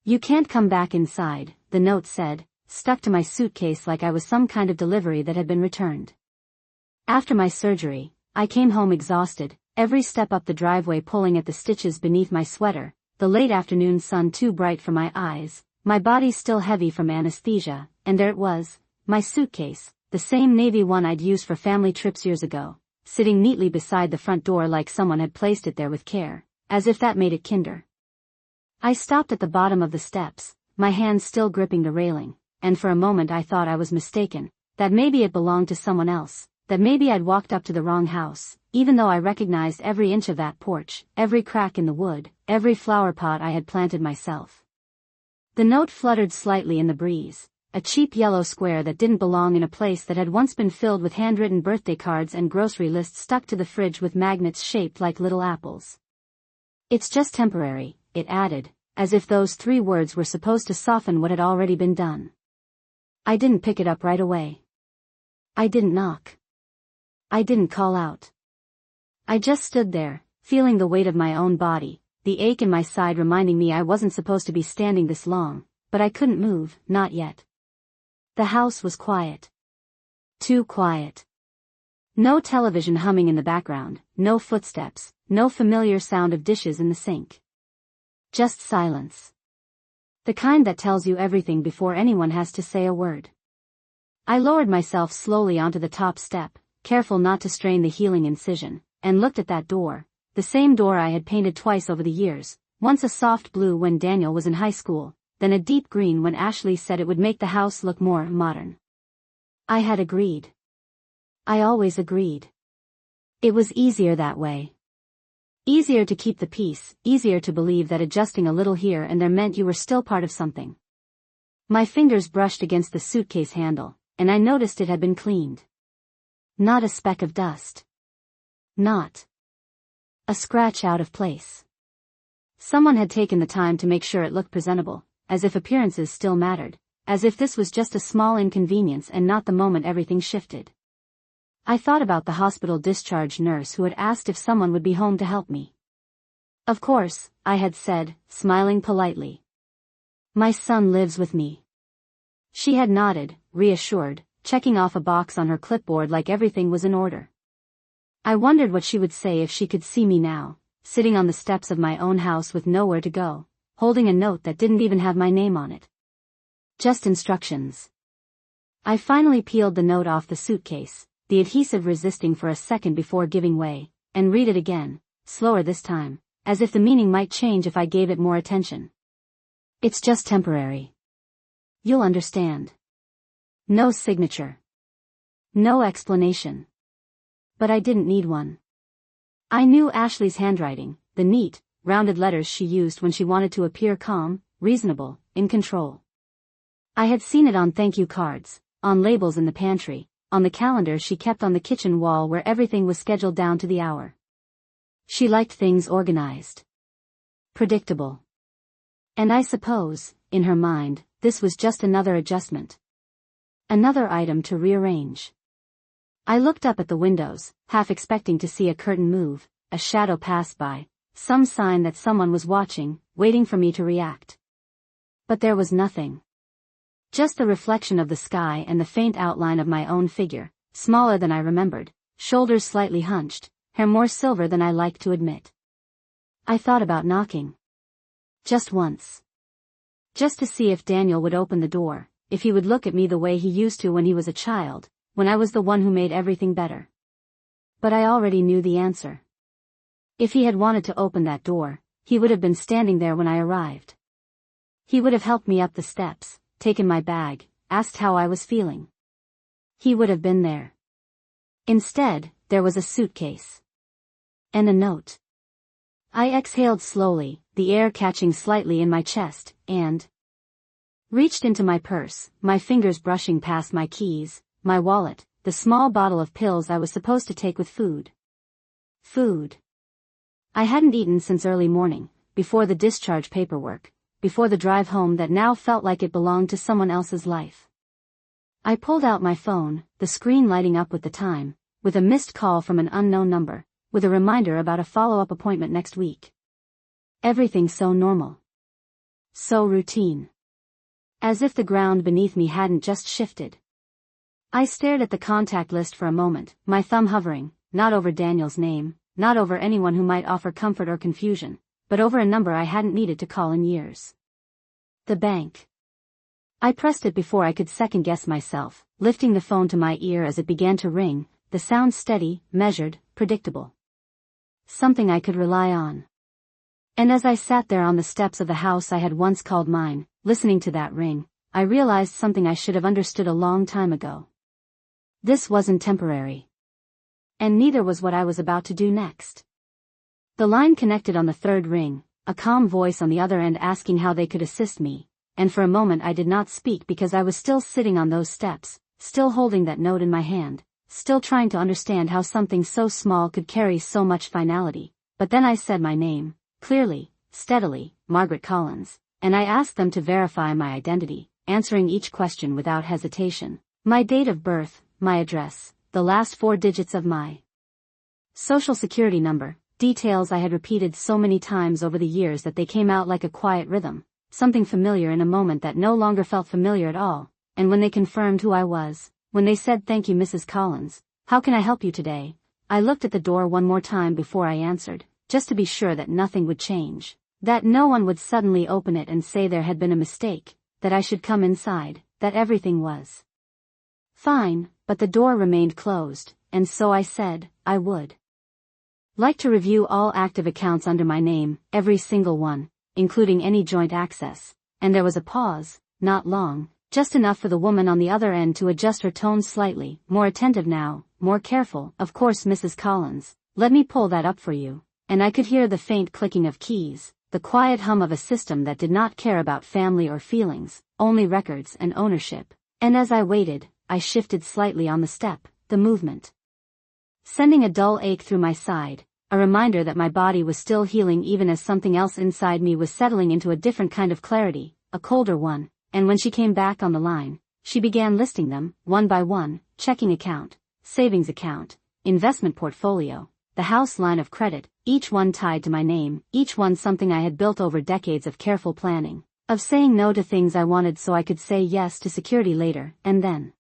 "You can't come back inside," the note said, stuck to my suitcase like I was some kind of delivery that had been returned. After my surgery, I came home exhausted, every step up the driveway pulling at the stitches beneath my sweater, the late afternoon sun too bright for my eyes, my body still heavy from anesthesia, and there it was, my suitcase, the same navy one I'd used for family trips years ago, sitting neatly beside the front door like someone had placed it there with care, as if that made it kinder. I stopped at the bottom of the steps, my hands still gripping the railing, and for a moment I thought I was mistaken, that maybe it belonged to someone else, that maybe I'd walked up to the wrong house, even though I recognized every inch of that porch, every crack in the wood, every flower pot I had planted myself. The note fluttered slightly in the breeze, a cheap yellow square that didn't belong in a place that had once been filled with handwritten birthday cards and grocery lists stuck to the fridge with magnets shaped like little apples. "It's just temporary," it added, as if those 3 words were supposed to soften what had already been done. I didn't pick it up right away. I didn't knock. I didn't call out. I just stood there, feeling the weight of my own body, the ache in my side reminding me I wasn't supposed to be standing this long, but I couldn't move, not yet. The house was quiet. Too quiet. No television humming in the background, no footsteps, no familiar sound of dishes in the sink. Just silence. The kind that tells you everything before anyone has to say a word. I lowered myself slowly onto the top step, careful not to strain the healing incision, and looked at that door, the same door I had painted twice over the years, once a soft blue when Daniel was in high school, then a deep green when Ashley said it would make the house look more modern. I had agreed. I always agreed. It was easier that way. Easier to keep the peace, easier to believe that adjusting a little here and there meant you were still part of something. My fingers brushed against the suitcase handle, and I noticed it had been cleaned. Not a speck of dust. Not a scratch out of place. Someone had taken the time to make sure it looked presentable, as if appearances still mattered, as if this was just a small inconvenience and not the moment everything shifted. I thought about the hospital discharge nurse who had asked if someone would be home to help me. "Of course," I had said, smiling politely. "My son lives with me." She had nodded, reassured, checking off a box on her clipboard like everything was in order. I wondered what she would say if she could see me now, sitting on the steps of my own house with nowhere to go, holding a note that didn't even have my name on it. Just instructions. I finally peeled the note off the suitcase, the adhesive resisting for a second before giving way, and read it again, slower this time, as if the meaning might change if I gave it more attention. "It's just temporary. You'll understand." No signature. No explanation. But I didn't need one. I knew Ashley's handwriting, the neat, rounded letters she used when she wanted to appear calm, reasonable, in control. I had seen it on thank you cards, on labels in the pantry, on the calendar she kept on the kitchen wall where everything was scheduled down to the hour. She liked things organized. Predictable. And I suppose, in her mind, this was just another adjustment. Another item to rearrange. I looked up at the windows, half expecting to see a curtain move, a shadow pass by, some sign that someone was watching, waiting for me to react. But there was nothing. Just the reflection of the sky and the faint outline of my own figure, smaller than I remembered, shoulders slightly hunched, hair more silver than I liked to admit. I thought about knocking. Just once. Just to see if Daniel would open the door, if he would look at me the way he used to when he was a child, when I was the one who made everything better. But I already knew the answer. If he had wanted to open that door, he would have been standing there when I arrived. He would have helped me up the steps, taken my bag, asked how I was feeling. He would have been there. Instead, there was a suitcase. And a note. I exhaled slowly, the air catching slightly in my chest, and reached into my purse, my fingers brushing past my keys, my wallet, the small bottle of pills I was supposed to take with food. Food. I hadn't eaten since early morning, before the discharge paperwork, before the drive home that now felt like it belonged to someone else's life. I pulled out my phone, the screen lighting up with the time, with a missed call from an unknown number, with a reminder about a follow-up appointment next week. Everything so normal. so routine. As if the ground beneath me hadn't just shifted. I stared at the contact list for a moment, my thumb hovering, not over Daniel's name, not over anyone who might offer comfort or confusion, but over a number I hadn't needed to call in years. The bank. I pressed it before I could second-guess myself, lifting the phone to my ear as it began to ring, the sound steady, measured, predictable. Something I could rely on. And as I sat there on the steps of the house I had once called mine, listening to that ring, I realized something I should have understood a long time ago. This wasn't temporary. And neither was what I was about to do next. The line connected on the third ring, a calm voice on the other end asking how they could assist me, and for a moment I did not speak because I was still sitting on those steps, still holding that note in my hand, still trying to understand how something so small could carry so much finality. But then I said my name, clearly, steadily, Margaret Collins, and I asked them to verify my identity, answering each question without hesitation. My date of birth, my address, the last 4 digits of my social security number, details I had repeated so many times over the years that they came out like a quiet rhythm, something familiar in a moment that no longer felt familiar at all. And when they confirmed who I was, when they said "Thank you, Mrs. Collins, how can I help you today?" I looked at the door one more time before I answered, just to be sure that nothing would change, that no one would suddenly open it and say there had been a mistake, that I should come inside, that everything was fine. But the door remained closed, and so I said, I would like to review all active accounts under my name, every single one, including any joint access. And there was a pause, not long, just enough for the woman on the other end to adjust her tone slightly, more attentive now, more careful. "Of course, Mrs. Collins, let me pull that up for you." And I could hear the faint clicking of keys, the quiet hum of a system that did not care about family or feelings, only records and ownership. And as I waited, I shifted slightly on the step, the movement sending a dull ache through my side, a reminder that my body was still healing even as something else inside me was settling into a different kind of clarity, a colder one. And when she came back on the line, she began listing them, one by one: checking account, savings account, investment portfolio, the house line of credit, each one tied to my name, each one something I had built over decades of careful planning, of saying no to things I wanted so I could say yes to security later. And then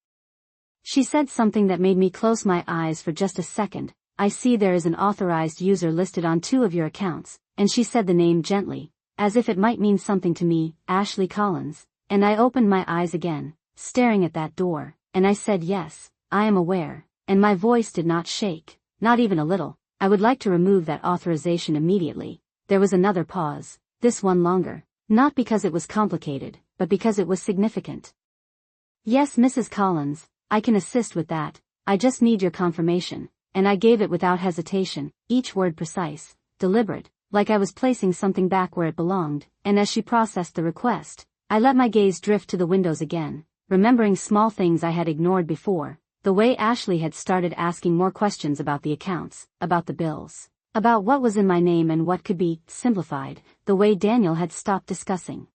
she said something that made me close my eyes for just a second. "I see there is an authorized user listed on 2 of your accounts," and she said the name gently, as if it might mean something to me, Ashley Collins. And I opened my eyes again, staring at that door, and I said, "Yes, I am aware," and my voice did not shake, not even a little. "I would like to remove that authorization immediately." There was another pause, this one longer, not because it was complicated, but because it was significant. "Yes, Mrs. Collins, I can assist with that, I just need your confirmation." And I gave it without hesitation, each word precise, deliberate, like I was placing something back where it belonged. And as she processed the request, I let my gaze drift to the windows again, remembering small things I had ignored before, the way Ashley had started asking more questions about the accounts, about the bills, about what was in my name and what could be simplified, the way Daniel had stopped discussing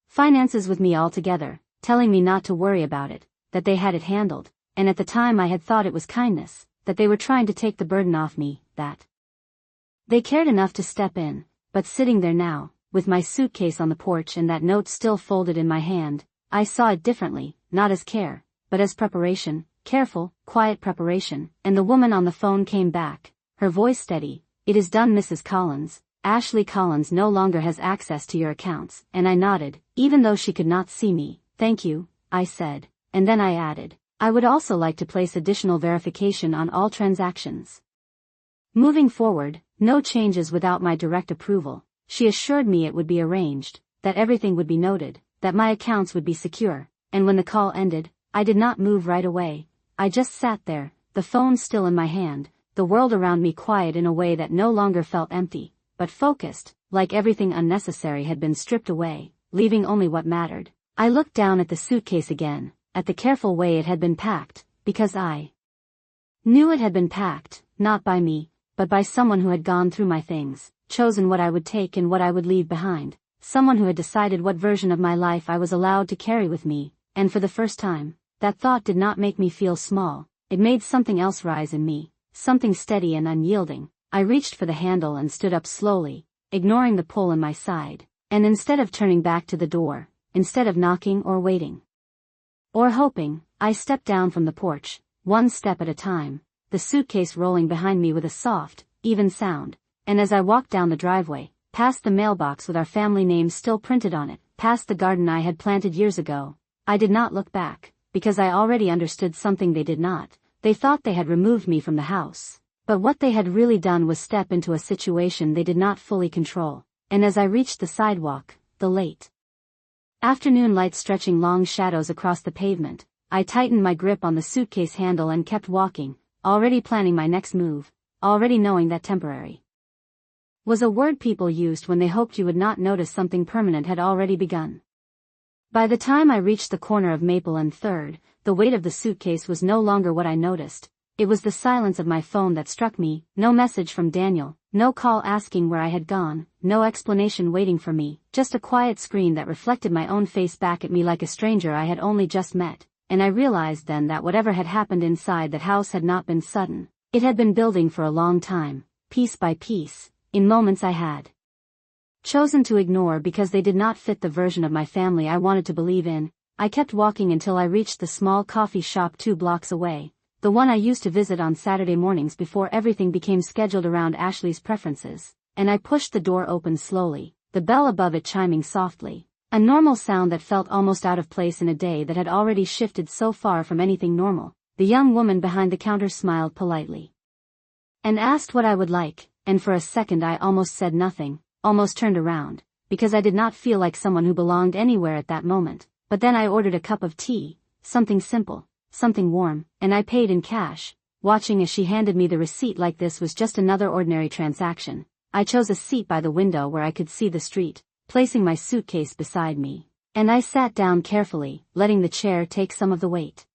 finances with me altogether, telling me not to worry about it, that they had it handled. And at the time I had thought it was kindness, that they were trying to take the burden off me, that they cared enough to step in. But sitting there now, with my suitcase on the porch and that note still folded in my hand, I saw it differently, not as care, but as preparation, careful, quiet preparation. And the woman on the phone came back, her voice steady. "It is done, Mrs. Collins. Ashley Collins no longer has access to your accounts." And I nodded, even though she could not see me. "Thank you," I said, and then I added, "I would also like to place additional verification on all transactions moving forward, no changes without my direct approval." She assured me it would be arranged, that everything would be noted, that my accounts would be secure. And when the call ended, I did not move right away. I just sat there, the phone still in my hand, the world around me quiet in a way that no longer felt empty, but focused, like everything unnecessary had been stripped away, leaving only what mattered. I looked down at the suitcase again, at the careful way it had been packed, because I knew it had been packed, not by me, but by someone who had gone through my things, chosen what I would take and what I would leave behind, someone who had decided what version of my life I was allowed to carry with me. And for the first time, that thought did not make me feel small, it made something else rise in me, something steady and unyielding. I reached for the handle and stood up slowly, ignoring the pull in my side, And instead of turning back to the door, instead of knocking or waiting or hoping, I stepped down from the porch, one step at a time, the suitcase rolling behind me with a soft, even sound, and as I walked down the driveway, past the mailbox with our family name still printed on it, past the garden I had planted years ago, I did not look back, because I already understood something they did not. They thought they had removed me from the house, but what they had really done was step into a situation they did not fully control, and as I reached the sidewalk, the late afternoon light stretching long shadows across the pavement, I tightened my grip on the suitcase handle and kept walking, already planning my next move, already knowing that temporary was a word people used when they hoped you would not notice something permanent had already begun. By the time I reached the corner of Maple and 3rd, the weight of the suitcase was no longer what I noticed. It was the silence of my phone that struck me, no message from Daniel, no call asking where I had gone, no explanation waiting for me, just a quiet screen that reflected my own face back at me like a stranger I had only just met, and I realized then that whatever had happened inside that house had not been sudden. It had been building for a long time, piece by piece, in moments I had chosen to ignore because they did not fit the version of my family I wanted to believe in. I kept walking until I reached the small coffee shop 2 blocks away, the one I used to visit on Saturday mornings before everything became scheduled around Ashley's preferences, and I pushed the door open slowly, the bell above it chiming softly, a normal sound that felt almost out of place in a day that had already shifted so far from anything normal. The young woman behind the counter smiled politely and asked what I would like, and for a second I almost said nothing, almost turned around, because I did not feel like someone who belonged anywhere at that moment, but then I ordered a cup of tea, something simple, something warm, and I paid in cash, watching as she handed me the receipt like this was just another ordinary transaction. I chose a seat by the window where I could see the street, placing my suitcase beside me, and I sat down carefully, letting the chair take some of the weight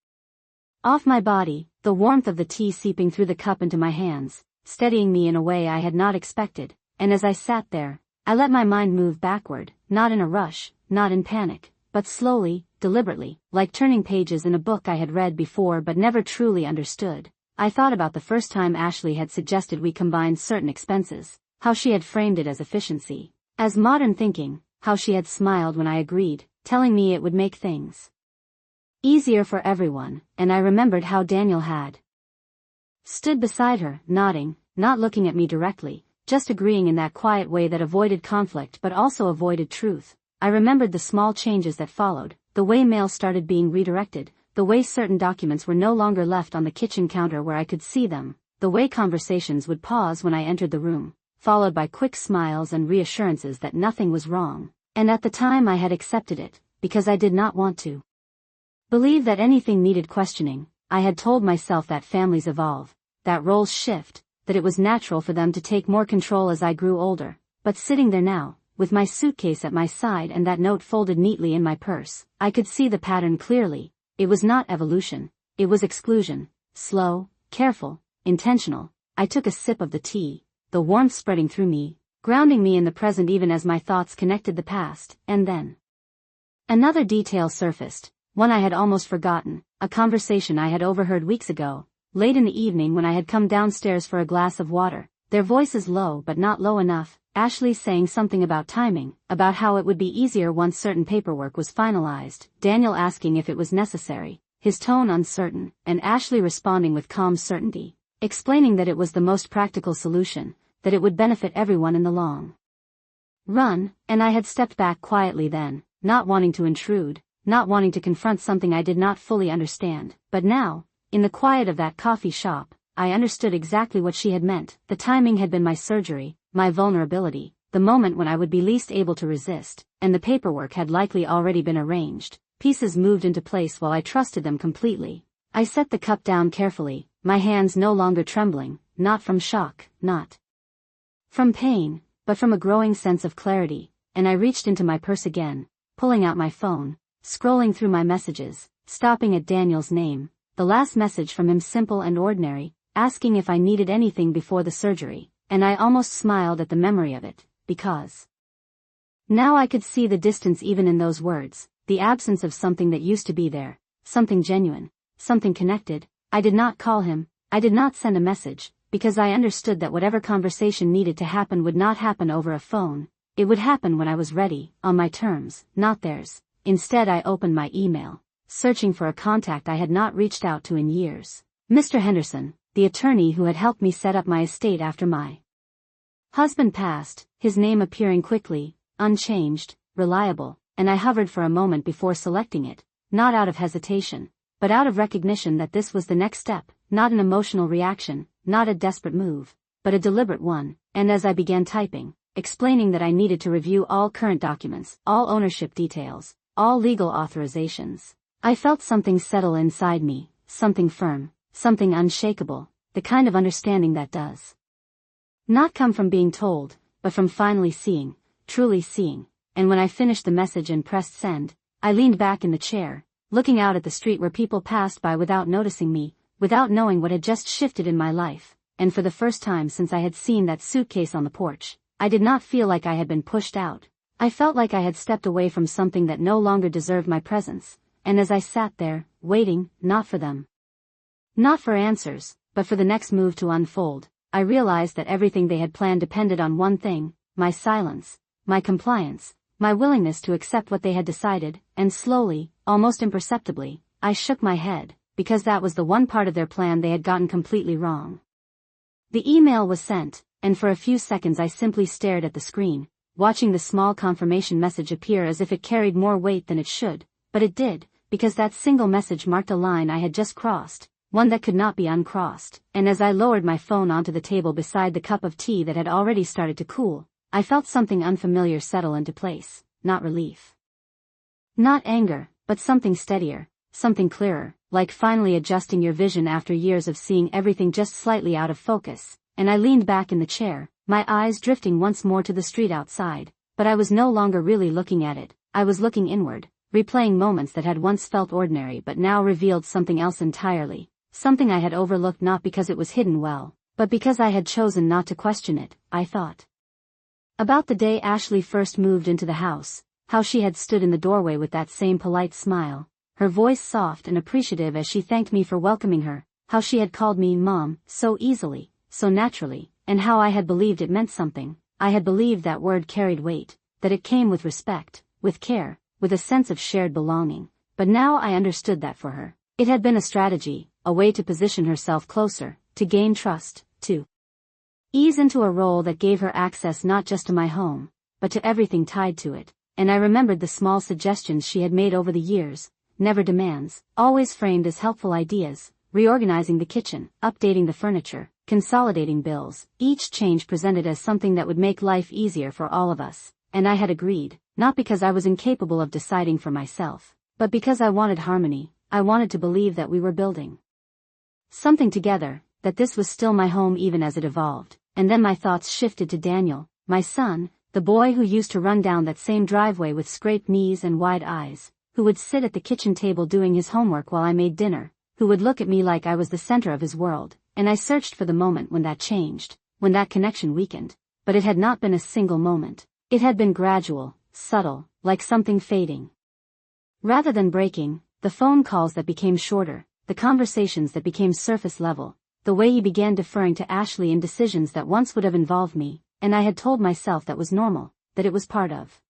off my body, the warmth of the tea seeping through the cup into my hands, steadying me in a way I had not expected, and as I sat there, I let my mind move backward, not in a rush, not in panic, but slowly, deliberately, like turning pages in a book I had read before but never truly understood. I thought about the first time Ashley had suggested we combine certain expenses, how she had framed it as efficiency, as modern thinking, how she had smiled when I agreed, telling me it would make things easier for everyone, and I remembered how Daniel had stood beside her, nodding, not looking at me directly, just agreeing in that quiet way that avoided conflict but also avoided truth. I remembered the small changes that followed, the way mail started being redirected, the way certain documents were no longer left on the kitchen counter where I could see them, the way conversations would pause when I entered the room, followed by quick smiles and reassurances that nothing was wrong, and at the time I had accepted it, because I did not want to believe that anything needed questioning. I had told myself that families evolve, that roles shift, that it was natural for them to take more control as I grew older, but sitting there now, with my suitcase at my side and that note folded neatly in my purse, I could see the pattern clearly. It was not evolution, it was exclusion, slow, careful, intentional. I took a sip of the tea, the warmth spreading through me, grounding me in the present even as my thoughts connected the past, and then another detail surfaced, one I had almost forgotten, a conversation I had overheard weeks ago, late in the evening when I had come downstairs for a glass of water, their voices low but not low enough, Ashley saying something about timing, about how it would be easier once certain paperwork was finalized, Daniel asking if it was necessary, his tone uncertain, and Ashley responding with calm certainty, explaining that it was the most practical solution, that it would benefit everyone in the long run, and I had stepped back quietly then, not wanting to intrude, not wanting to confront something I did not fully understand, but now, in the quiet of that coffee shop, I understood exactly what she had meant. The timing had been my surgery, my vulnerability, the moment when I would be least able to resist, and the paperwork had likely already been arranged, pieces moved into place while I trusted them completely. I set the cup down carefully, my hands no longer trembling, not from shock, not from pain, but from a growing sense of clarity, and I reached into my purse again, pulling out my phone, scrolling through my messages, stopping at Daniel's name, the last message from him simple and ordinary, asking if I needed anything before the surgery, and I almost smiled at the memory of it, because now I could see the distance even in those words, the absence of something that used to be there, something genuine, something connected. I did not call him, I did not send a message, because I understood that whatever conversation needed to happen would not happen over a phone. It would happen when I was ready, on my terms, not theirs. Instead I opened my email, searching for a contact I had not reached out to in years. Mr. Henderson, the attorney who had helped me set up my estate after my husband passed, his name appearing quickly, unchanged, reliable, and I hovered for a moment before selecting it, not out of hesitation, but out of recognition that this was the next step, not an emotional reaction, not a desperate move, but a deliberate one, and as I began typing, explaining that I needed to review all current documents, all ownership details, all legal authorizations, I felt something settle inside me, something firm, something unshakable, the kind of understanding that does not come from being told, but from finally seeing, truly seeing, and when I finished the message and pressed send, I leaned back in the chair, looking out at the street where people passed by without noticing me, without knowing what had just shifted in my life, and for the first time since I had seen that suitcase on the porch, I did not feel like I had been pushed out. I felt like I had stepped away from something that no longer deserved my presence, and as I sat there, waiting, not for them, not for answers, but for the next move to unfold, I realized that everything they had planned depended on one thing, my silence, my compliance, my willingness to accept what they had decided, and slowly, almost imperceptibly, I shook my head, because that was the one part of their plan they had gotten completely wrong. The email was sent, and for a few seconds I simply stared at the screen, watching the small confirmation message appear as if it carried more weight than it should, but it did, because that single message marked a line I had just crossed, one that could not be uncrossed, and as I lowered my phone onto the table beside the cup of tea that had already started to cool, I felt something unfamiliar settle into place, not relief, not anger, but something steadier, something clearer, like finally adjusting your vision after years of seeing everything just slightly out of focus, and I leaned back in the chair, my eyes drifting once more to the street outside, but I was no longer really looking at it, I was looking inward, replaying moments that had once felt ordinary but now revealed something else entirely, something I had overlooked not because it was hidden well, but because I had chosen not to question it. I thought about the day Ashley first moved into the house, how she had stood in the doorway with that same polite smile, her voice soft and appreciative as she thanked me for welcoming her, how she had called me Mom, so easily, so naturally, and how I had believed it meant something. I had believed that word carried weight, that it came with respect, with care, with a sense of shared belonging, but now I understood that for her, it had been a strategy, a way to position herself closer, to gain trust, to ease into a role that gave her access not just to my home, but to everything tied to it, and I remembered the small suggestions she had made over the years, never demands, always framed as helpful ideas, reorganizing the kitchen, updating the furniture, consolidating bills, each change presented as something that would make life easier for all of us, and I had agreed, not because I was incapable of deciding for myself, but because I wanted harmony. I wanted to believe that we were building something together, that this was still my home even as it evolved, and then my thoughts shifted to Daniel, my son, the boy who used to run down that same driveway with scraped knees and wide eyes, who would sit at the kitchen table doing his homework while I made dinner, who would look at me like I was the center of his world, and I searched for the moment when that changed, when that connection weakened, but it had not been a single moment, it had been gradual, subtle, like something fading. Rather than breaking, the phone calls that became shorter, the conversations that became surface level, the way he began deferring to Ashley in decisions that once would have involved me, and I had told myself that was normal, that it was part of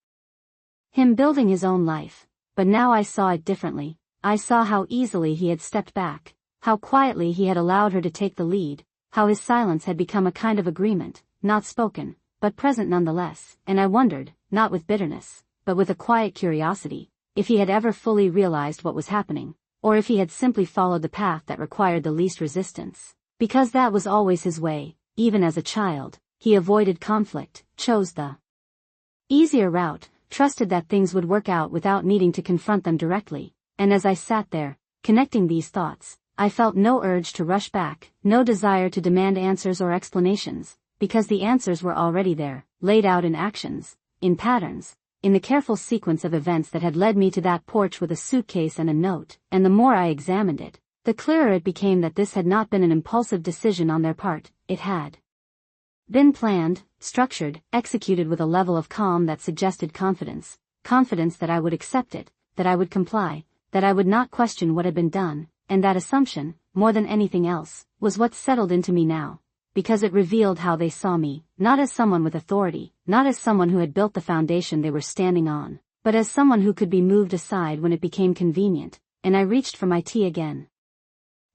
him building his own life, but now I saw it differently. I saw how easily he had stepped back, how quietly he had allowed her to take the lead, how his silence had become a kind of agreement, not spoken, but present nonetheless, and I wondered, not with bitterness, but with a quiet curiosity, if he had ever fully realized what was happening, or if he had simply followed the path that required the least resistance. Because that was always his way, even as a child, he avoided conflict, chose the easier route, trusted that things would work out without needing to confront them directly, and as I sat there, connecting these thoughts, I felt no urge to rush back, no desire to demand answers or explanations, because the answers were already there, laid out in actions, in patterns, in the careful sequence of events that had led me to that porch with a suitcase and a note, and the more I examined it, the clearer it became that this had not been an impulsive decision on their part, it had been planned, structured, executed with a level of calm that suggested confidence, confidence that I would accept it, that I would comply, that I would not question what had been done, and that assumption, more than anything else, was what settled into me now, because it revealed how they saw me, not as someone with authority, not as someone who had built the foundation they were standing on, but as someone who could be moved aside when it became convenient, and I reached for my tea again.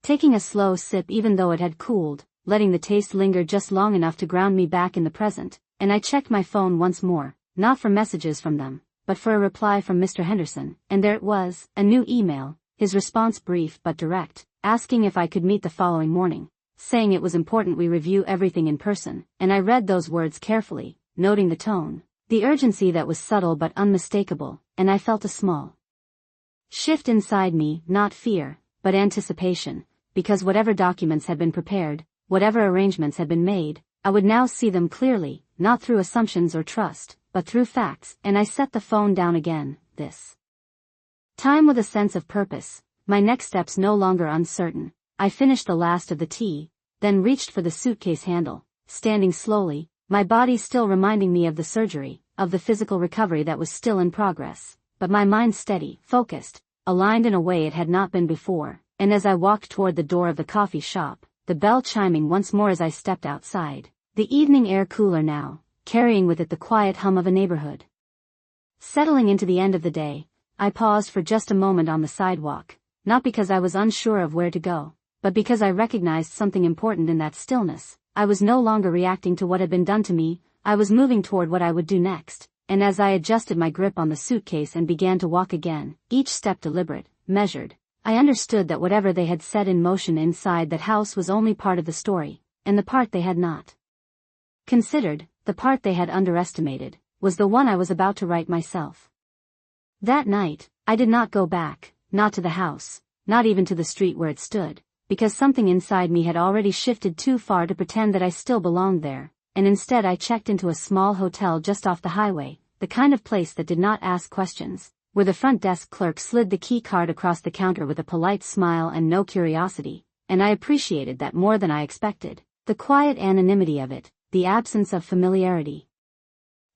Taking a slow sip even though it had cooled, letting the taste linger just long enough to ground me back in the present, and I checked my phone once more, not for messages from them, but for a reply from Mr. Henderson, and there it was, a new email, his response brief but direct, asking if I could meet the following morning, saying it was important we review everything in person, and I read those words carefully, noting the tone, the urgency that was subtle but unmistakable, and I felt a small shift inside me, not fear, but anticipation, because whatever documents had been prepared, whatever arrangements had been made, I would now see them clearly, not through assumptions or trust, but through facts, and I set the phone down again, this time with a sense of purpose, my next steps no longer uncertain. I finished the last of the tea, then reached for the suitcase handle, standing slowly, my body still reminding me of the surgery, of the physical recovery that was still in progress, but my mind steady, focused, aligned in a way it had not been before, and as I walked toward the door of the coffee shop, the bell chiming once more as I stepped outside, the evening air cooler now, carrying with it the quiet hum of a neighborhood. Settling into the end of the day, I paused for just a moment on the sidewalk, not because I was unsure of where to go, but because I recognized something important in that stillness. I was no longer reacting to what had been done to me, I was moving toward what I would do next, and as I adjusted my grip on the suitcase and began to walk again, each step deliberate, measured, I understood that whatever they had set in motion inside that house was only part of the story, and the part they had not considered, the part they had underestimated, was the one I was about to write myself. That night, I did not go back, not to the house, not even to the street where it stood, because something inside me had already shifted too far to pretend that I still belonged there, and instead I checked into a small hotel just off the highway, the kind of place that did not ask questions, where the front desk clerk slid the key card across the counter with a polite smile and no curiosity, and I appreciated that more than I expected, the quiet anonymity of it, the absence of familiarity.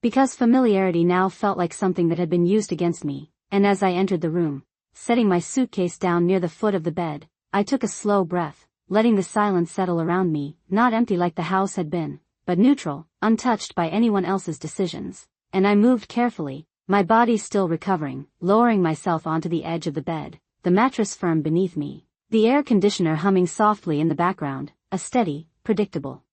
Because familiarity now felt like something that had been used against me, and as I entered the room, setting my suitcase down near the foot of the bed, I took a slow breath, letting the silence settle around me, not empty like the house had been, but neutral, untouched by anyone else's decisions, and I moved carefully, my body still recovering, lowering myself onto the edge of the bed, the mattress firm beneath me, the air conditioner humming softly in the background, a steady, predictable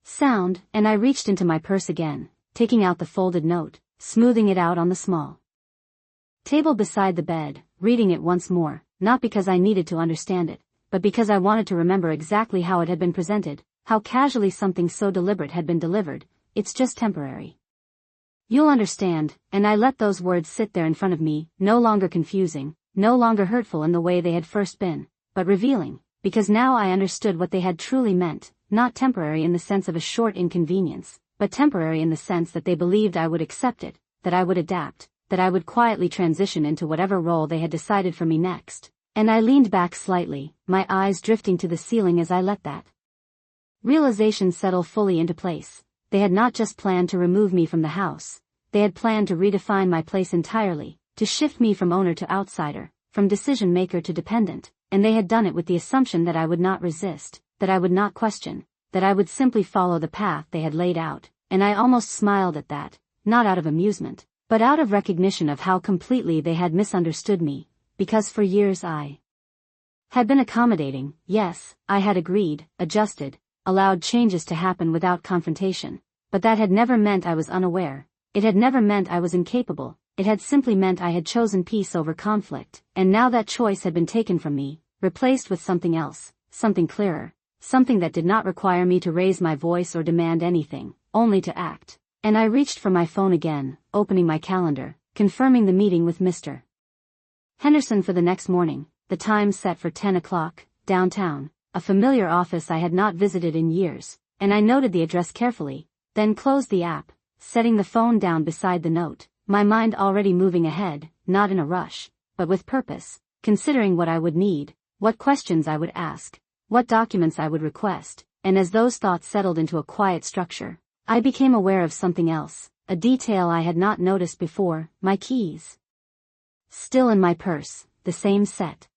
sound, and I reached into my purse again, taking out the folded note, smoothing it out on the small table beside the bed, reading it once more, not because I needed to understand it, but because I wanted to remember exactly how it had been presented, how casually something so deliberate had been delivered. It's just temporary. You'll understand, and I let those words sit there in front of me, no longer confusing, no longer hurtful in the way they had first been, but revealing, because now I understood what they had truly meant, not temporary in the sense of a short inconvenience, but temporary in the sense that they believed I would accept it, that I would adapt, that I would quietly transition into whatever role they had decided for me next. And I leaned back slightly, my eyes drifting to the ceiling as I let that realization settle fully into place. They had not just planned to remove me from the house, they had planned to redefine my place entirely, to shift me from owner to outsider, from decision maker to dependent, and they had done it with the assumption that I would not resist, that I would not question, that I would simply follow the path they had laid out, and I almost smiled at that, not out of amusement, but out of recognition of how completely they had misunderstood me, because for years I had been accommodating. Yes, I had agreed, adjusted, allowed changes to happen without confrontation, but that had never meant I was unaware, it had never meant I was incapable, it had simply meant I had chosen peace over conflict, and now that choice had been taken from me, replaced with something else, something clearer, something that did not require me to raise my voice or demand anything, only to act. And I reached for my phone again, opening my calendar, confirming the meeting with Mr. Henderson for the next morning, the time set for 10 o'clock, downtown, a familiar office I had not visited in years, and I noted the address carefully, then closed the app, setting the phone down beside the note, my mind already moving ahead, not in a rush, but with purpose, considering what I would need, what questions I would ask, what documents I would request, and as those thoughts settled into a quiet structure, I became aware of something else, a detail I had not noticed before, my keys. Still in my purse, the same set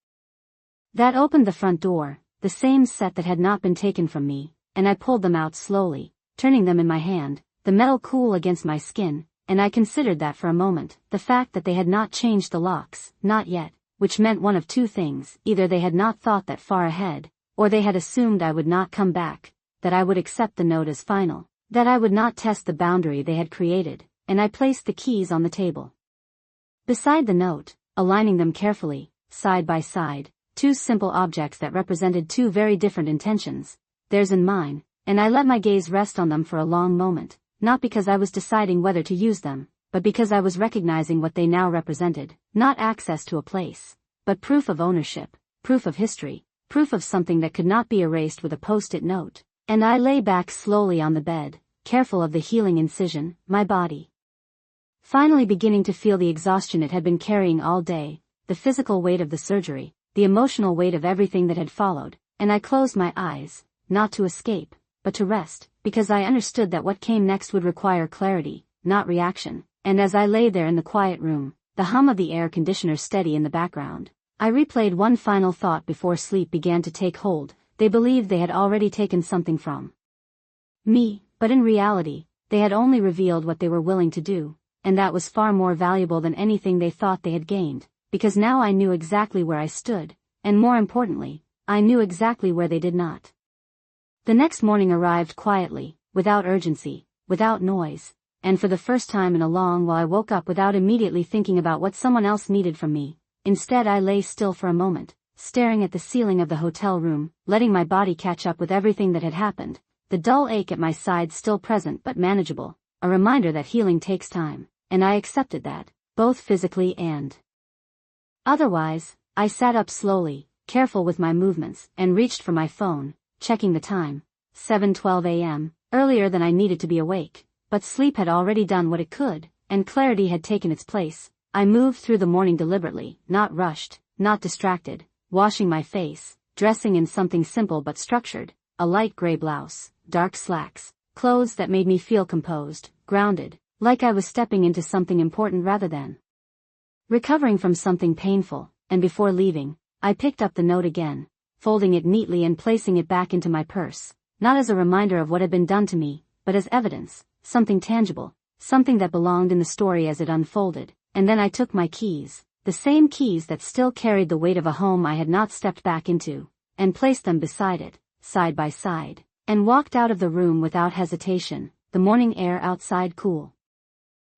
that opened the front door, the same set that had not been taken from me, and I pulled them out slowly, turning them in my hand, the metal cool against my skin, and I considered that for a moment, the fact that they had not changed the locks, not yet, which meant one of two things: either they had not thought that far ahead, or they had assumed I would not come back, that I would accept the note as final, that I would not test the boundary they had created, and I placed the keys on the table. Beside the note, aligning them carefully, side by side, two simple objects that represented two very different intentions, theirs and mine, and I let my gaze rest on them for a long moment, not because I was deciding whether to use them, but because I was recognizing what they now represented, not access to a place, but proof of ownership, proof of history, proof of something that could not be erased with a post-it note. And I lay back slowly on the bed, careful of the healing incision, my body finally beginning to feel the exhaustion it had been carrying all day, the physical weight of the surgery, the emotional weight of everything that had followed, and I closed my eyes, not to escape, but to rest, because I understood that what came next would require clarity, not reaction, and as I lay there in the quiet room, the hum of the air conditioner steady in the background, I replayed one final thought before sleep began to take hold. They believed they had already taken something from me, but in reality, they had only revealed what they were willing to do, and that was far more valuable than anything they thought they had gained, because now I knew exactly where I stood, and more importantly, I knew exactly where they did not. The next morning arrived quietly, without urgency, without noise, and for the first time in a long while I woke up without immediately thinking about what someone else needed from me. Instead I lay still for a moment, staring at the ceiling of the hotel room, letting my body catch up with everything that had happened, the dull ache at my side still present but manageable, a reminder that healing takes time, and I accepted that, both physically and otherwise. I sat up slowly, careful with my movements, and reached for my phone, checking the time, 7:12 a.m., earlier than I needed to be awake, but sleep had already done what it could, and clarity had taken its place. I moved through the morning deliberately, not rushed, not distracted, washing my face, dressing in something simple but structured, a light gray blouse, dark slacks, clothes that made me feel composed, grounded, like I was stepping into something important rather than recovering from something painful. And before leaving, I picked up the note again, folding it neatly and placing it back into my purse, not as a reminder of what had been done to me, but as evidence, something tangible, something that belonged in the story as it unfolded. And then I took my keys, the same keys that still carried the weight of a home I had not stepped back into, and placed them beside it, side by side, and walked out of the room without hesitation, the morning air outside cool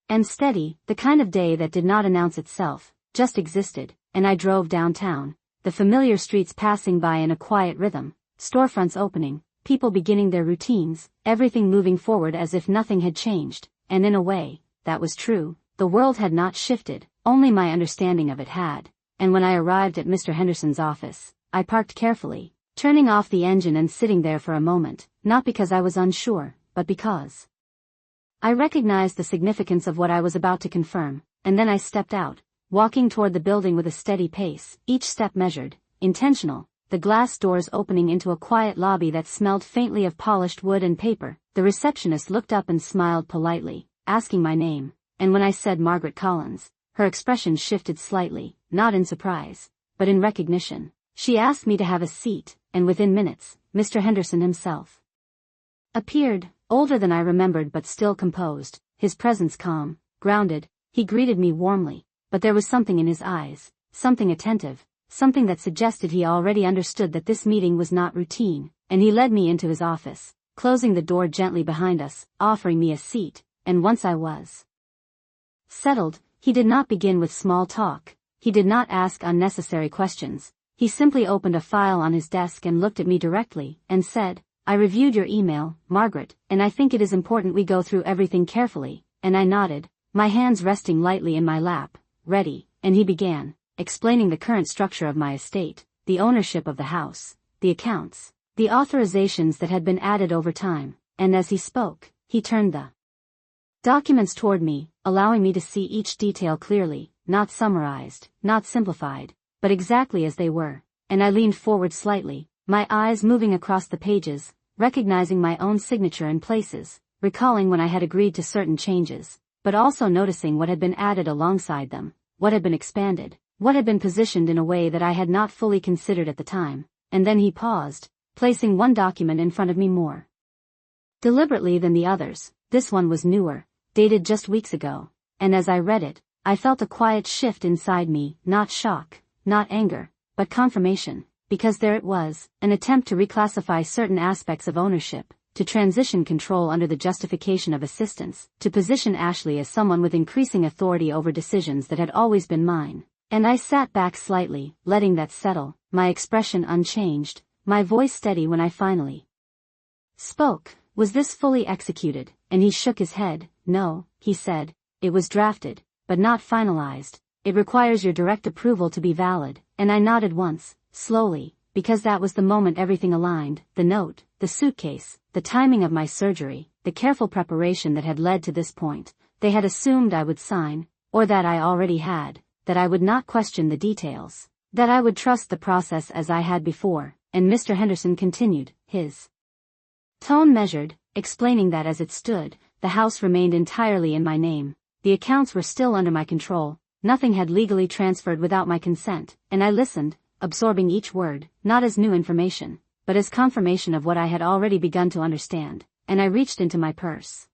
and steady, the kind of day that did not announce itself, just existed, and I drove downtown, the familiar streets passing by in a quiet rhythm, storefronts opening, people beginning their routines, everything moving forward as if nothing had changed, and in a way, that was true. The world had not shifted, only my understanding of it had, and when I arrived at Mr. Henderson's office, I parked carefully, turning off the engine and sitting there for a moment, not because I was unsure, but because I recognized the significance of what I was about to confirm, and then I stepped out, walking toward the building with a steady pace, each step measured, intentional, the glass doors opening into a quiet lobby that smelled faintly of polished wood and paper. The receptionist looked up and smiled politely, asking my name. And when I said Margaret Collins, her expression shifted slightly, not in surprise, but in recognition. She asked me to have a seat, and within minutes, Mr. Henderson himself appeared, older than I remembered but still composed, his presence calm, grounded. He greeted me warmly, but there was something in his eyes, something attentive, something that suggested he already understood that this meeting was not routine, and he led me into his office, closing the door gently behind us, offering me a seat, and once I was settled, he did not begin with small talk, he did not ask unnecessary questions, he simply opened a file on his desk and looked at me directly, and said, "I reviewed your email, Margaret, and I think it is important we go through everything carefully," and I nodded, my hands resting lightly in my lap, ready, and he began, explaining the current structure of my estate, the ownership of the house, the accounts, the authorizations that had been added over time, and as he spoke, he turned the documents toward me, allowing me to see each detail clearly, not summarized, not simplified, but exactly as they were, and I leaned forward slightly, my eyes moving across the pages, recognizing my own signature in places, recalling when I had agreed to certain changes, but also noticing what had been added alongside them, what had been expanded, what had been positioned in a way that I had not fully considered at the time. And then he paused, placing one document in front of me more deliberately than the others, This one was newer, dated just weeks ago, and as I read it, I felt a quiet shift inside me, not shock, not anger, but confirmation, because there it was, an attempt to reclassify certain aspects of ownership, to transition control under the justification of assistance, to position Ashley as someone with increasing authority over decisions that had always been mine. And I sat back slightly, letting that settle, my expression unchanged, my voice steady when I finally spoke. Was this fully executed? And he shook his head. No, he said. It was drafted, but not finalized. It requires your direct approval to be valid. And I nodded once, slowly, because that was the moment everything aligned, the note, the suitcase, the timing of my surgery, the careful preparation that had led to this point. They had assumed I would sign, or that I already had, that I would not question the details, that I would trust the process as I had before, and Mr. Henderson continued, his tone measured, explaining that as it stood, the house remained entirely in my name, the accounts were still under my control, nothing had legally transferred without my consent, and I listened, absorbing each word, not as new information, but as confirmation of what I had already begun to understand, and I reached into my purse.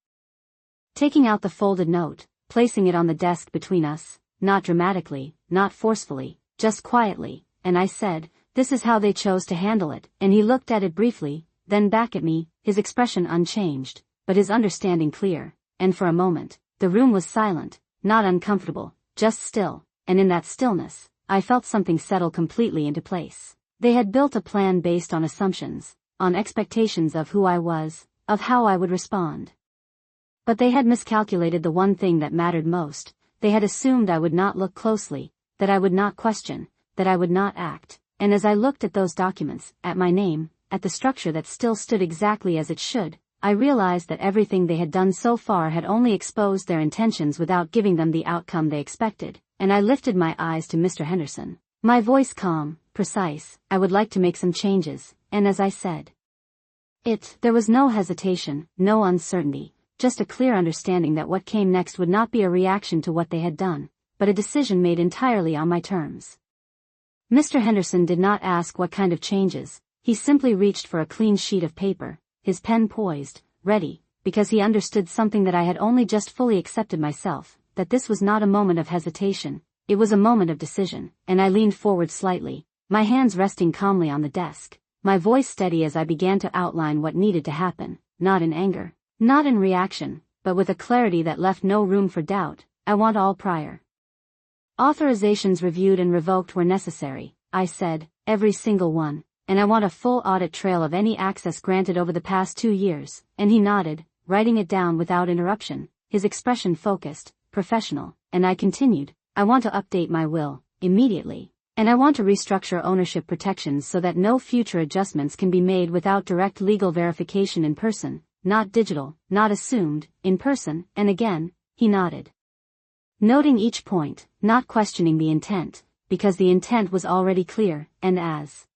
Taking out the folded note, placing it on the desk between us, not dramatically, not forcefully, just quietly, and I said, "This is how they chose to handle it," and he looked at it briefly, then back at me, his expression unchanged, but his understanding clear, and for a moment, the room was silent, not uncomfortable, just still, and in that stillness, I felt something settle completely into place. They had built a plan based on assumptions, on expectations of who I was, of how I would respond. But they had miscalculated the one thing that mattered most. They had assumed I would not look closely, that I would not question, that I would not act, and as I looked at those documents, at my name, at the structure that still stood exactly as it should, I realized that everything they had done so far had only exposed their intentions without giving them the outcome they expected, and I lifted my eyes to Mr. Henderson, my voice calm, precise. "I would like to make some changes," and as I said it, there was no hesitation, no uncertainty, just a clear understanding that what came next would not be a reaction to what they had done, but a decision made entirely on my terms. Mr. Henderson did not ask what kind of changes, he simply reached for a clean sheet of paper, his pen poised, ready, because he understood something that I had only just fully accepted myself, that this was not a moment of hesitation, it was a moment of decision, and I leaned forward slightly, my hands resting calmly on the desk, my voice steady as I began to outline what needed to happen, not in anger, not in reaction, but with a clarity that left no room for doubt. "I want all prior authorizations reviewed and revoked where necessary," I said, "every single one, and I want a full audit trail of any access granted over the past 2 years," and he nodded, writing it down without interruption, his expression focused, professional, and I continued, "I want to update my will, immediately, and I want to restructure ownership protections so that no future adjustments can be made without direct legal verification in person, not digital, not assumed, in person," and again, he nodded. Noting each point, not questioning the intent, because the intent was already clear, and as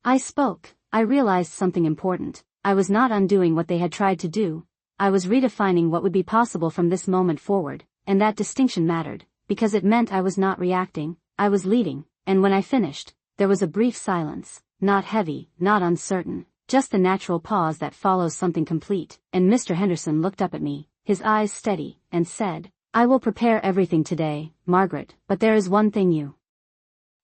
I spoke, I realized something important. I was not undoing what they had tried to do, I was redefining what would be possible from this moment forward, and that distinction mattered, because it meant I was not reacting, I was leading, and when I finished, there was a brief silence, not heavy, not uncertain, just the natural pause that follows something complete, and Mr. Henderson looked up at me, his eyes steady, and said, "I will prepare everything today, Margaret, but there is one thing you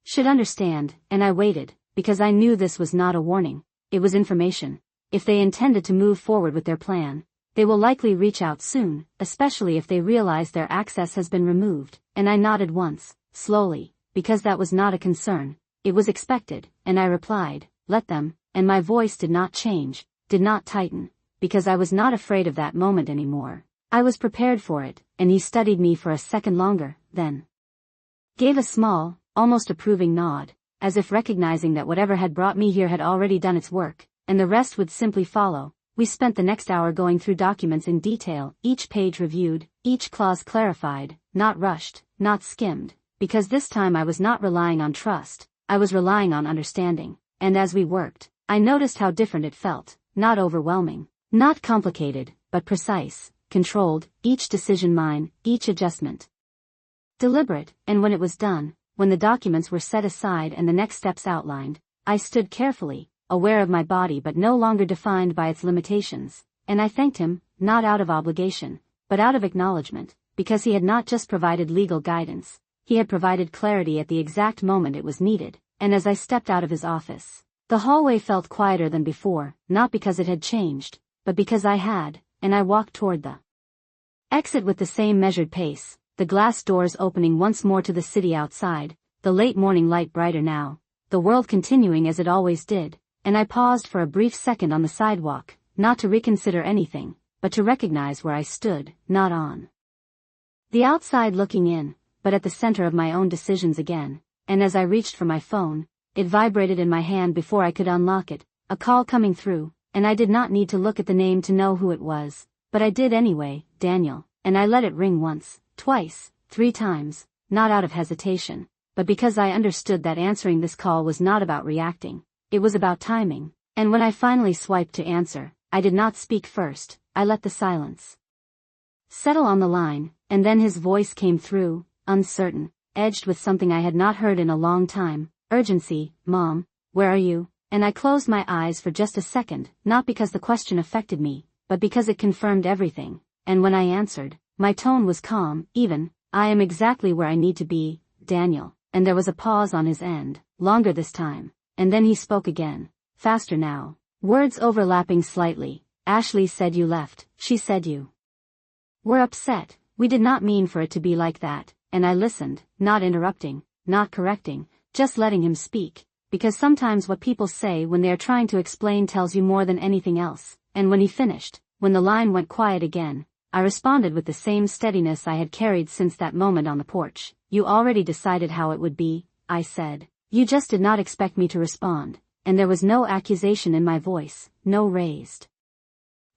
should understand," and I waited, because I knew this was not a warning, it was information. If they intended to move forward with their plan, they will likely reach out soon, especially if they realize their access has been removed, and I nodded once, slowly, because that was not a concern, it was expected, and I replied, "Let them," and my voice did not change, did not tighten, because I was not afraid of that moment anymore. I was prepared for it, and he studied me for a second longer, then gave a small, almost approving nod, as if recognizing that whatever had brought me here had already done its work, and the rest would simply follow. We spent the next hour going through documents in detail, each page reviewed, each clause clarified, not rushed, not skimmed, because this time I was not relying on trust, I was relying on understanding, and as we worked, I noticed how different it felt, not overwhelming, not complicated, but precise, controlled, each decision mine, each adjustment deliberate, and when it was done, when the documents were set aside and the next steps outlined, I stood carefully, aware of my body but no longer defined by its limitations, and I thanked him, not out of obligation, but out of acknowledgement, because he had not just provided legal guidance, he had provided clarity at the exact moment it was needed, and as I stepped out of his office, the hallway felt quieter than before, not because it had changed, but because I had, and I walked toward the exit with the same measured pace, the glass doors opening once more to the city outside, the late morning light brighter now, the world continuing as it always did, and I paused for a brief second on the sidewalk, not to reconsider anything, but to recognize where I stood, not on the outside looking in, but at the center of my own decisions again, and as I reached for my phone, it vibrated in my hand before I could unlock it, a call coming through, and I did not need to look at the name to know who it was, but I did anyway, Daniel, and I let it ring once, twice, 3 times, not out of hesitation, but because I understood that answering this call was not about reacting, it was about timing, and when I finally swiped to answer, I did not speak first, I let the silence settle on the line, and then his voice came through, uncertain, edged with something I had not heard in a long time, urgency. Mom, where are you? And I closed my eyes for just a second, not because the question affected me, but because it confirmed everything, and when I answered, my tone was calm, even, I am exactly where I need to be, Daniel, and there was a pause on his end, longer this time, and then he spoke again, faster now, words overlapping slightly. Ashley said you left, she said you were upset, we did not mean for it to be like that, and I listened, not interrupting, not correcting, just letting him speak, because sometimes what people say when they are trying to explain tells you more than anything else, and when he finished, when the line went quiet again, I responded with the same steadiness I had carried since that moment on the porch. You already decided how it would be, I said. You just did not expect me to respond, and there was no accusation in my voice, no raised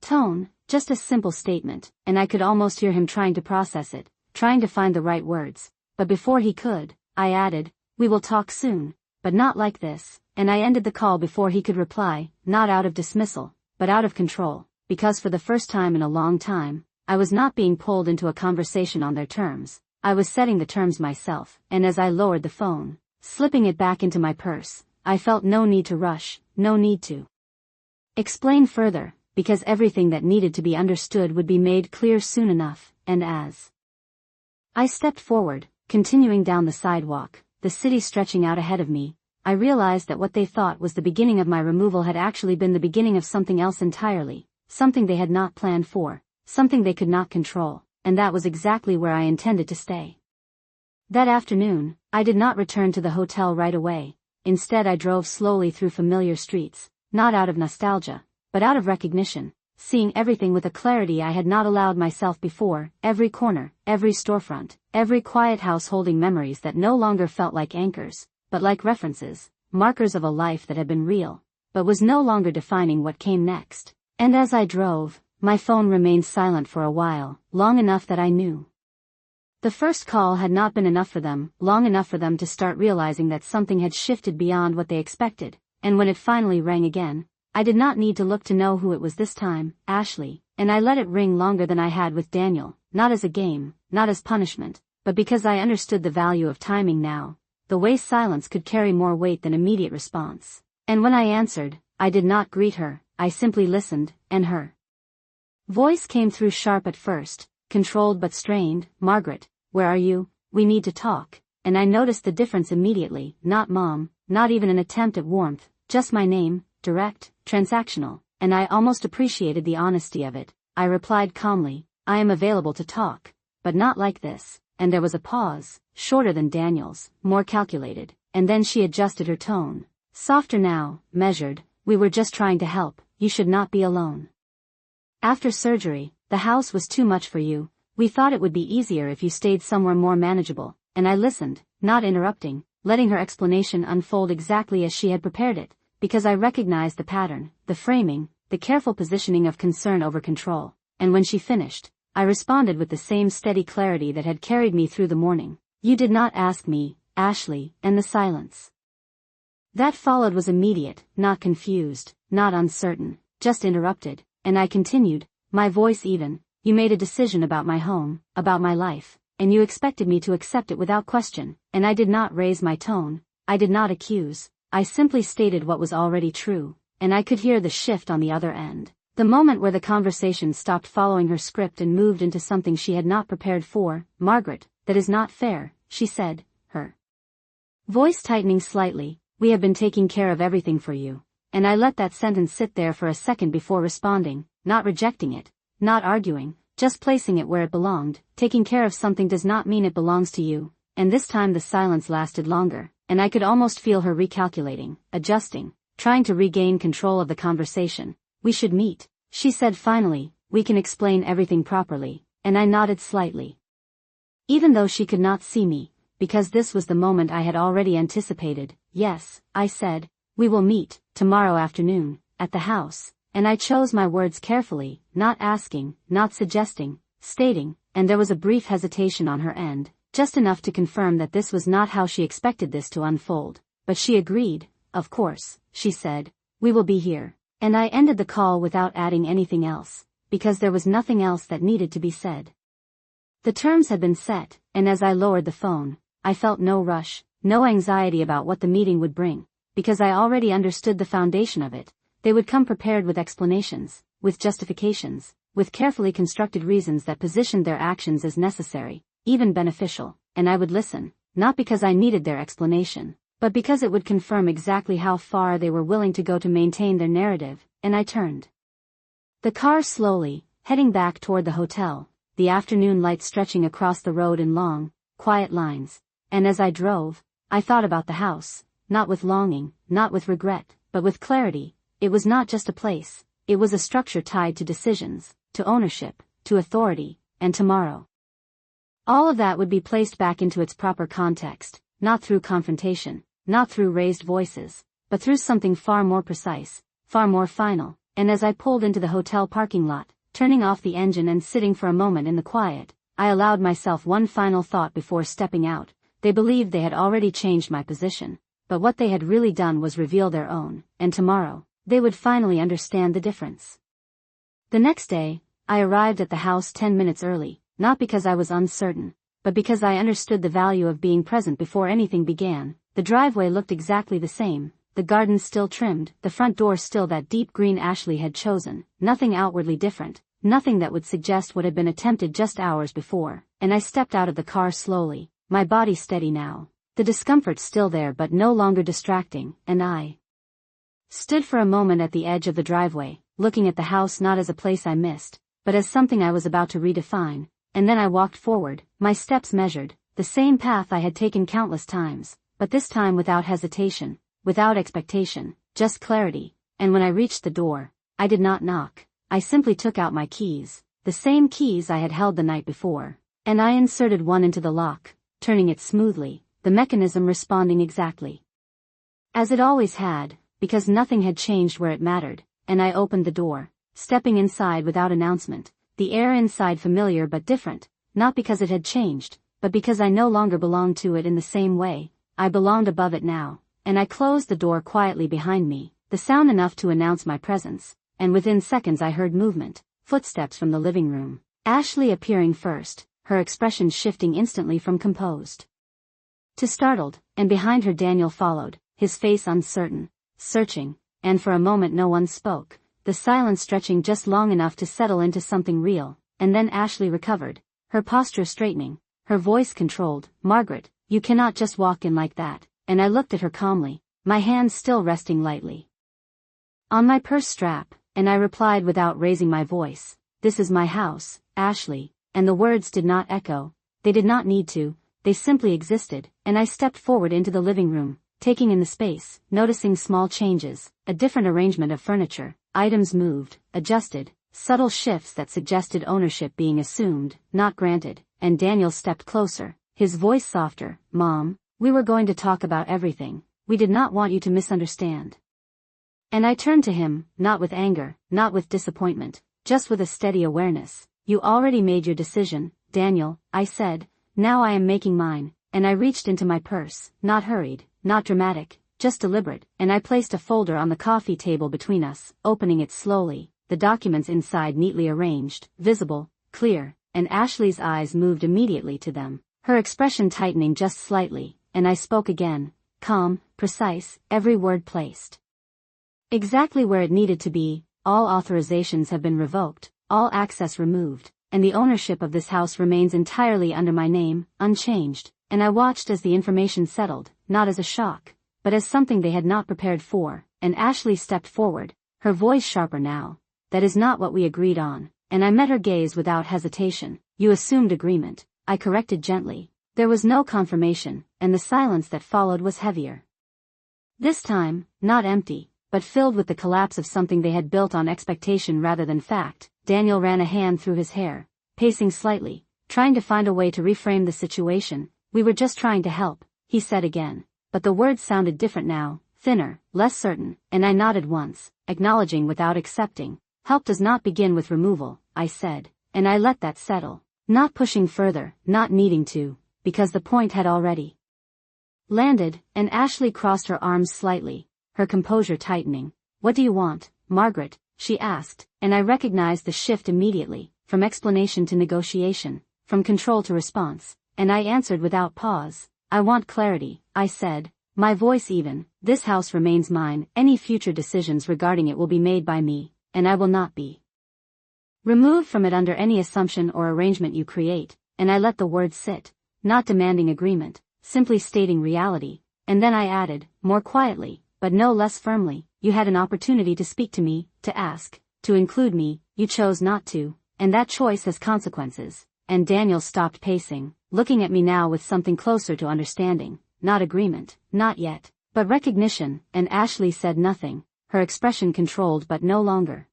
tone, just a simple statement, and I could almost hear him trying to process it, trying to find the right words, but before he could, I added, we will talk soon, but not like this, and I ended the call before he could reply, not out of dismissal, but out of control, because for the first time in a long time, I was not being pulled into a conversation on their terms, I was setting the terms myself, and as I lowered the phone, slipping it back into my purse, I felt no need to rush, no need to explain further, because everything that needed to be understood would be made clear soon enough, and as I stepped forward, continuing down the sidewalk, the city stretching out ahead of me, I realized that what they thought was the beginning of my removal had actually been the beginning of something else entirely, something they had not planned for, something they could not control, and that was exactly where I intended to stay. That afternoon, I did not return to the hotel right away, instead I drove slowly through familiar streets, not out of nostalgia, but out of recognition, seeing everything with a clarity I had not allowed myself before, every corner, every storefront, every quiet house holding memories that no longer felt like anchors, but like references, markers of a life that had been real, but was no longer defining what came next. And as I drove, my phone remained silent for a while, long enough that I knew the first call had not been enough for them, long enough for them to start realizing that something had shifted beyond what they expected, and when it finally rang again, I did not need to look to know who it was this time, Ashley, and I let it ring longer than I had with Daniel, not as a game, not as punishment, but because I understood the value of timing now, the way silence could carry more weight than immediate response. And when I answered, I did not greet her, I simply listened, and her voice came through sharp at first, controlled but strained. Margaret, where are you? We need to talk. And I noticed the difference immediately, not Mom, not even an attempt at warmth, just my name, direct, transactional, and I almost appreciated the honesty of it. I replied calmly, I am available to talk, but not like this, and there was a pause, shorter than Daniel's, more calculated, and then she adjusted her tone. Softer now, measured, we were just trying to help, you should not be alone. After surgery, the house was too much for you, we thought it would be easier if you stayed somewhere more manageable, and I listened, not interrupting, letting her explanation unfold exactly as she had prepared it, because I recognized the pattern, the framing, the careful positioning of concern over control, and when she finished, I responded with the same steady clarity that had carried me through the morning. You did not ask me, Ashley, and the silence that followed was immediate, not confused, not uncertain, just interrupted, and I continued, my voice even, you made a decision about my home, about my life, and you expected me to accept it without question, and I did not raise my tone, I did not accuse, I simply stated what was already true, and I could hear the shift on the other end. The moment where the conversation stopped following her script and moved into something she had not prepared for. "Margaret, that is not fair," she said, her voice tightening slightly. "We have been taking care of everything for you." And I let that sentence sit there for a second before responding, not rejecting it, not arguing, just placing it where it belonged. Taking care of something does not mean it belongs to you. And this time the silence lasted longer, and I could almost feel her recalculating, adjusting, trying to regain control of the conversation. "We should meet," she said finally. "We can explain everything properly," and I nodded slightly. Even though she could not see me, because this was the moment I had already anticipated. "Yes," I said, "we will meet, tomorrow afternoon, at the house," and I chose my words carefully, not asking, not suggesting, stating, and there was a brief hesitation on her end, just enough to confirm that this was not how she expected this to unfold, but she agreed. "Of course," she said, "we will be here," and I ended the call without adding anything else, because there was nothing else that needed to be said. The terms had been set, and as I lowered the phone, I felt no rush, no anxiety about what the meeting would bring, because I already understood the foundation of it. They would come prepared with explanations, with justifications, with carefully constructed reasons that positioned their actions as necessary, even beneficial, and I would listen, not because I needed their explanation, but because it would confirm exactly how far they were willing to go to maintain their narrative. And I turned the car slowly, heading back toward the hotel, the afternoon light stretching across the road in long, quiet lines, and as I drove, I thought about the house, not with longing, not with regret, but with clarity. It was not just a place, it was a structure tied to decisions, to ownership, to authority, and tomorrow. All of that would be placed back into its proper context, not through confrontation, not through raised voices, but through something far more precise, far more final. And as I pulled into the hotel parking lot, turning off the engine and sitting for a moment in the quiet, I allowed myself one final thought before stepping out. They believed they had already changed my position, but what they had really done was reveal their own, and tomorrow, they would finally understand the difference. The next day, I arrived at the house 10 minutes early, not because I was uncertain, but because I understood the value of being present before anything began. The driveway looked exactly the same, the garden still trimmed, the front door still that deep green Ashley had chosen, nothing outwardly different, nothing that would suggest what had been attempted just hours before, and I stepped out of the car slowly, my body steady now, the discomfort still there but no longer distracting, and I stood for a moment at the edge of the driveway, looking at the house not as a place I missed, but as something I was about to redefine, and then I walked forward, my steps measured, the same path I had taken countless times, but this time without hesitation, without expectation, just clarity. And when I reached the door, I did not knock, I simply took out my keys, the same keys I had held the night before, and I inserted one into the lock, turning it smoothly, the mechanism responding exactly as it always had, because nothing had changed where it mattered, and I opened the door, stepping inside without announcement, the air inside familiar but different, not because it had changed, but because I no longer belonged to it in the same way. I belonged above it now, and I closed the door quietly behind me, the sound enough to announce my presence, and within seconds I heard movement, footsteps from the living room, Ashley appearing first, her expression shifting instantly from composed to startled, and behind her Daniel followed, his face uncertain, searching, and for a moment no one spoke, the silence stretching just long enough to settle into something real, and then Ashley recovered, her posture straightening, her voice controlled. "Margaret, you cannot just walk in like that," and I looked at her calmly, my hand still resting lightly on my purse strap, and I replied without raising my voice, "This is my house, Ashley," and the words did not echo, they did not need to, they simply existed, and I stepped forward into the living room, taking in the space, noticing small changes, a different arrangement of furniture, items moved, adjusted, subtle shifts that suggested ownership being assumed, not granted, and Daniel stepped closer, his voice softer. "Mom, we were going to talk about everything, we did not want you to misunderstand." And I turned to him, not with anger, not with disappointment, just with a steady awareness. "You already made your decision, Daniel," I said, "now I am making mine," and I reached into my purse, not hurried, not dramatic, just deliberate, and I placed a folder on the coffee table between us, opening it slowly, the documents inside neatly arranged, visible, clear, and Ashley's eyes moved immediately to them, her expression tightening just slightly, and I spoke again, calm, precise, every word placed exactly where it needed to be. all authorizations have been revoked, all access removed, and the ownership of this house remains entirely under my name, unchanged, and I watched as the information settled, not as a shock, but as something they had not prepared for, and Ashley stepped forward, her voice sharper now. That is not what we agreed on, and I met her gaze without hesitation. You assumed agreement, I corrected gently. There was no confirmation, and the silence that followed was heavier. This time, not empty, but filled with the collapse of something they had built on expectation rather than fact. Daniel ran a hand through his hair, pacing slightly, trying to find a way to reframe the situation. We were just trying to help, he said again, but the words sounded different now, thinner, less certain, and I nodded once, acknowledging without accepting. Help does not begin with removal, I said, and I let that settle, not pushing further, not needing to, because the point had already landed, and Ashley crossed her arms slightly, her composure tightening. What do you want, Margaret? She asked, and I recognized the shift immediately, from explanation to negotiation, from control to response, and I answered without pause. I want clarity, I said, my voice even. This house remains mine, any future decisions regarding it will be made by me, and I will not be removed from it under any assumption or arrangement you create, and I let the words sit, not demanding agreement, simply stating reality, and then I added, more quietly, but no less firmly, you had an opportunity to speak to me, to ask, to include me, you chose not to, and that choice has consequences. And Daniel stopped pacing, looking at me now with something closer to understanding, not agreement, not yet, but recognition, and Ashley said nothing, her expression controlled but no longer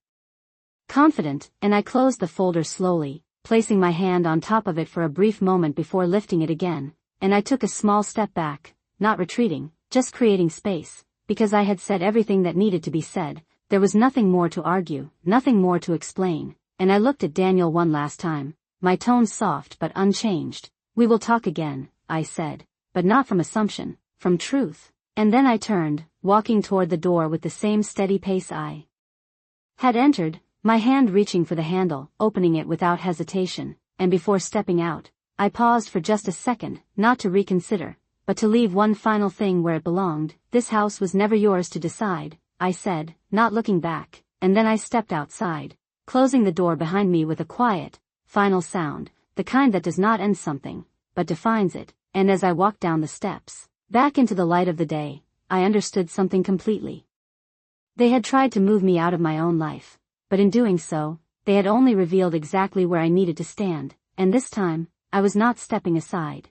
confident, and I closed the folder slowly, placing my hand on top of it for a brief moment before lifting it again, and I took a small step back, not retreating, just creating space, because I had said everything that needed to be said. There was nothing more to argue, nothing more to explain, and I looked at Daniel one last time, my tone soft but unchanged. We will talk again, I said, but not from assumption, from truth. And then I turned, walking toward the door with the same steady pace I had entered, my hand reaching for the handle, opening it without hesitation, and before stepping out, I paused for just a second, not to reconsider, but to leave one final thing where it belonged. This house was never yours to decide, I said, not looking back, and then I stepped outside, closing the door behind me with a quiet, final sound, the kind that does not end something, but defines it, and as I walked down the steps, back into the light of the day, I understood something completely. They had tried to move me out of my own life, but in doing so, they had only revealed exactly where I needed to stand, and this time, I was not stepping aside.